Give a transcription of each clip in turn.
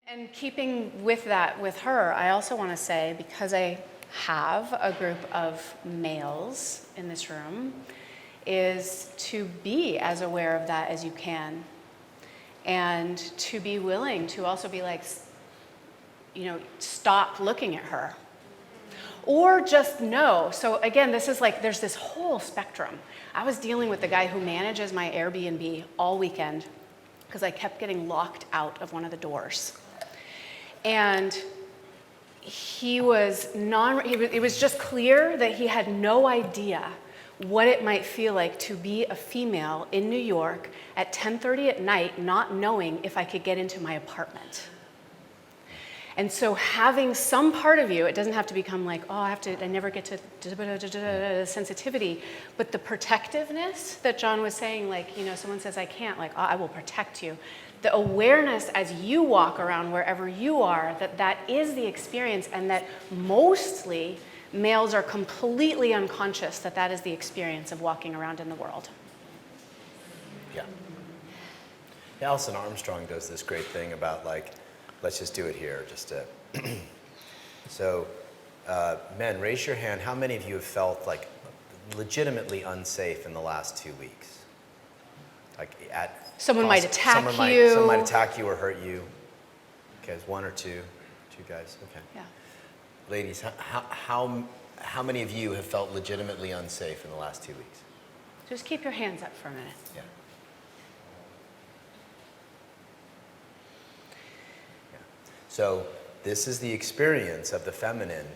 And keeping with that with her, I also want to say, because I have a group of males in this room, is to be as aware of that as you can. And to be willing to also be like, stop looking at her. Or just know. So again, this is like, there's this whole spectrum. I was dealing with the guy who manages my Airbnb all weekend because I kept getting locked out of one of the doors. And it was just clear that he had no idea what it might feel like to be a female in New York at 10:30 at night, not knowing if I could get into my apartment. And so having some part of you, it doesn't have to become like, I never get to sensitivity, but the protectiveness that John was saying, like, someone says I can't, like, I will protect you. The awareness as you walk around wherever you are, that is the experience, and that mostly males are completely unconscious that is the experience of walking around in the world. Yeah. Alison Armstrong does this great thing about, like, let's just do it here, just to. So, men, raise your hand. How many of you have felt like legitimately unsafe in the last 2 weeks? Like someone might attack you. Someone might attack you or hurt you. Okay, it's one or two guys. Okay. Yeah. Ladies, how many of you have felt legitimately unsafe in the last 2 weeks? Just keep your hands up for a minute. Yeah. So this is the experience of the feminine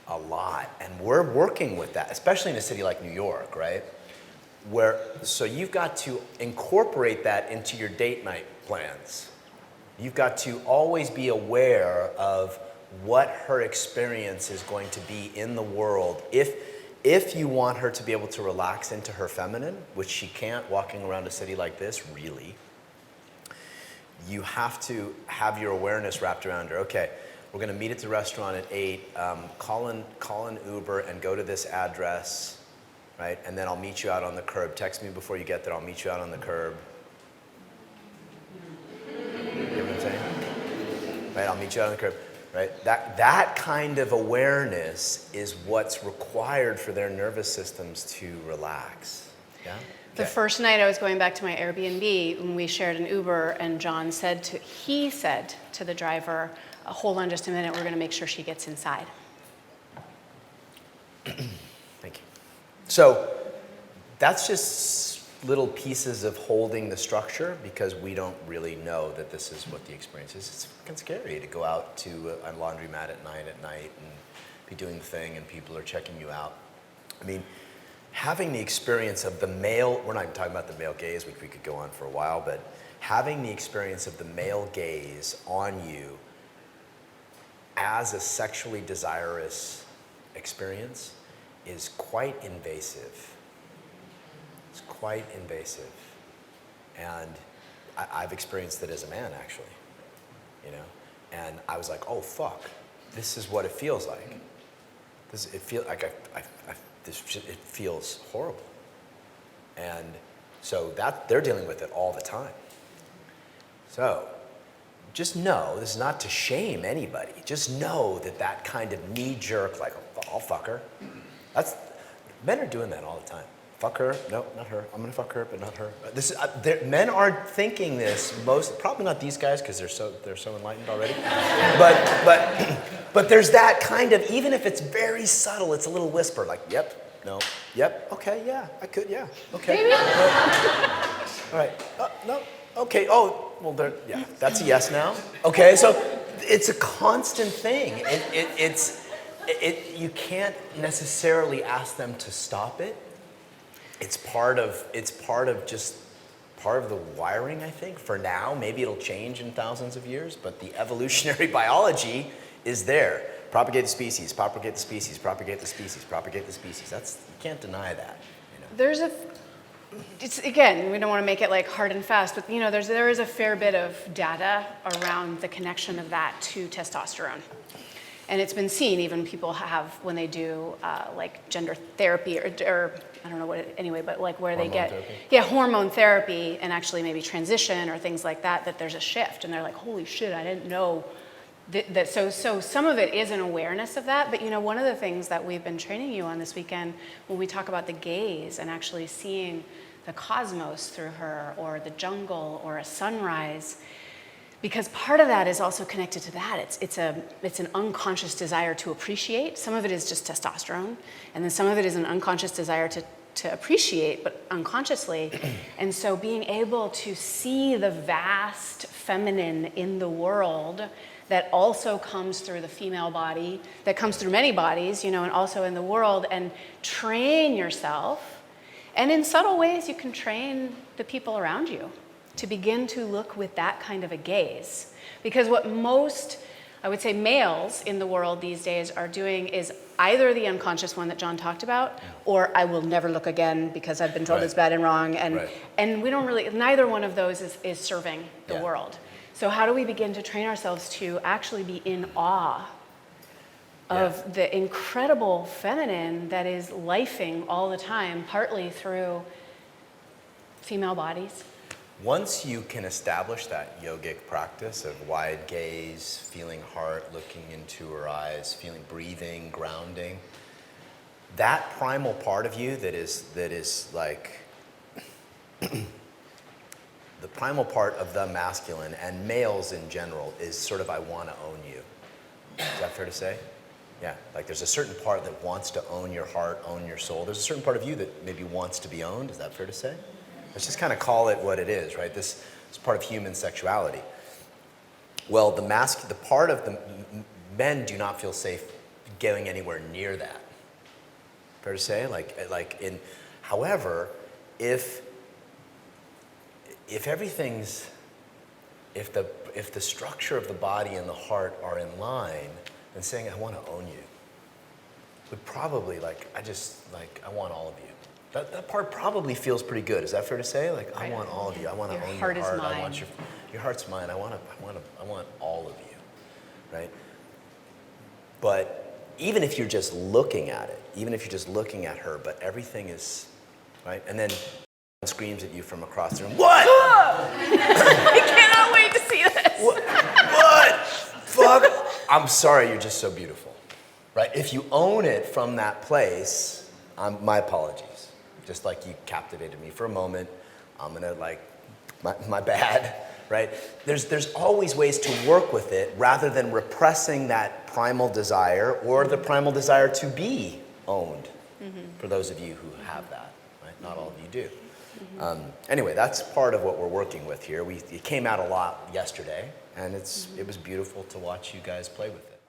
a lot, and we're working with that, especially in a city like New York, right? So you've got to incorporate that into your date night plans. You've got to always be aware of what her experience is going to be in the world if you want her to be able to relax into her feminine, which she can't walking around a city like this, really. You have to have your awareness wrapped around her. Okay, we're going to meet at the restaurant at 8. Call an Uber and go to this address, right? And then I'll meet you out on the curb. Text me before you get there. I'll meet you out on the curb. You know what I'm saying? Right, I'll meet you out on the curb. Right? That kind of awareness is what's required for their nervous systems to relax. Yeah? The first night I was going back to my Airbnb, when we shared an Uber, and John said to the driver, hold on just a minute, we're going to make sure she gets inside. Thank you. So that's just little pieces of holding the structure, because we don't really know that this is what the experience is. It's fucking scary to go out to a laundromat at night and be doing the thing and people are checking you out. I mean, having the experience of the male, we're not even talking about the male gaze, which we could go on for a while, but having the experience of the male gaze on you as a sexually desirous experience is quite invasive. It's quite invasive. And I've experienced it as a man, actually, And I was like, oh, fuck, this is what it feels like. It feels horrible. And so they're dealing with it all the time. So just know, this is not to shame anybody, just know that kind of knee-jerk, like, I'll fuck her. Men are doing that all the time. Fuck her, no, not her. I'm gonna fuck her, but not her. Men aren't thinking this. Probably not these guys, because they're so enlightened already. But there's that kind of, even if it's very subtle, it's a little whisper, like, yep, no, yep, okay, yeah, I could, yeah, okay. No. All right, no, okay, oh, well, yeah, that's a yes now. Okay, so it's a constant thing. You can't necessarily ask them to stop it. It's part of the wiring, I think, for now. Maybe it'll change in thousands of years, but the evolutionary biology is there. Propagate the species, propagate the species, propagate the species, propagate the species. You can't deny that. Again, we don't want to make it like hard and fast, but there is a fair bit of data around the connection of that to testosterone. And it's been seen, even people have, when they do like gender therapy or I don't know what anyway, but like where they Hormone get, therapy? yeah, hormone therapy and actually maybe transition or things like that, that there's a shift and they're like, holy shit, I didn't know that. So some of it is an awareness of that, but one of the things that we've been training you on this weekend when we talk about the gaze and actually seeing the cosmos through her or the jungle or a sunrise, because part of that is also connected to that. It's an unconscious desire to appreciate. Some of it is just testosterone, and then some of it is an unconscious desire to appreciate, but unconsciously. And so being able to see the vast feminine in the world that also comes through the female body, that comes through many bodies, and also in the world, and train yourself. And in subtle ways, you can train the people around you to begin to look with that kind of a gaze. Because what most, I would say, males in the world these days are doing is either the unconscious one that John talked about, or I will never look again because I've been told it's bad and wrong. And we don't really, neither one of those is serving the world. So how do we begin to train ourselves to actually be in awe of the incredible feminine that is lifing all the time, partly through female bodies? Once you can establish that yogic practice of wide gaze, feeling heart, looking into her eyes, feeling breathing, grounding, that primal part of you that is like the primal part of the masculine and males in general is sort of, I want to own you. Is that fair to say? Yeah, like there's a certain part that wants to own your heart, own your soul. There's a certain part of you that maybe wants to be owned. Is that fair to say? Let's just kind of call it what it is, right? This is part of human sexuality. Well, the part of the men do not feel safe going anywhere near that. Fair to say? However, if the structure of the body and the heart are in line, then saying I want to own you would probably I want all of you. That part probably feels pretty good. Is that fair to say? Like, I want all of you. I want to own your heart. Your heart is mine. I want your heart's mine. I want all of you, right? But even if you're just looking at it, even if you're just looking at her, but everything is, right? And then screams at you from across the room. What? I cannot wait to see this. What? Fuck. I'm sorry. You're just so beautiful, right? If you own it from that place, my apologies. Just like you captivated me for a moment, I'm gonna my bad, right? There's always ways to work with it rather than repressing that primal desire or the primal desire to be owned. For those of you who have that, right? Not all of you do. Anyway, that's part of what we're working with here. It came out a lot yesterday, and it was beautiful to watch you guys play with it.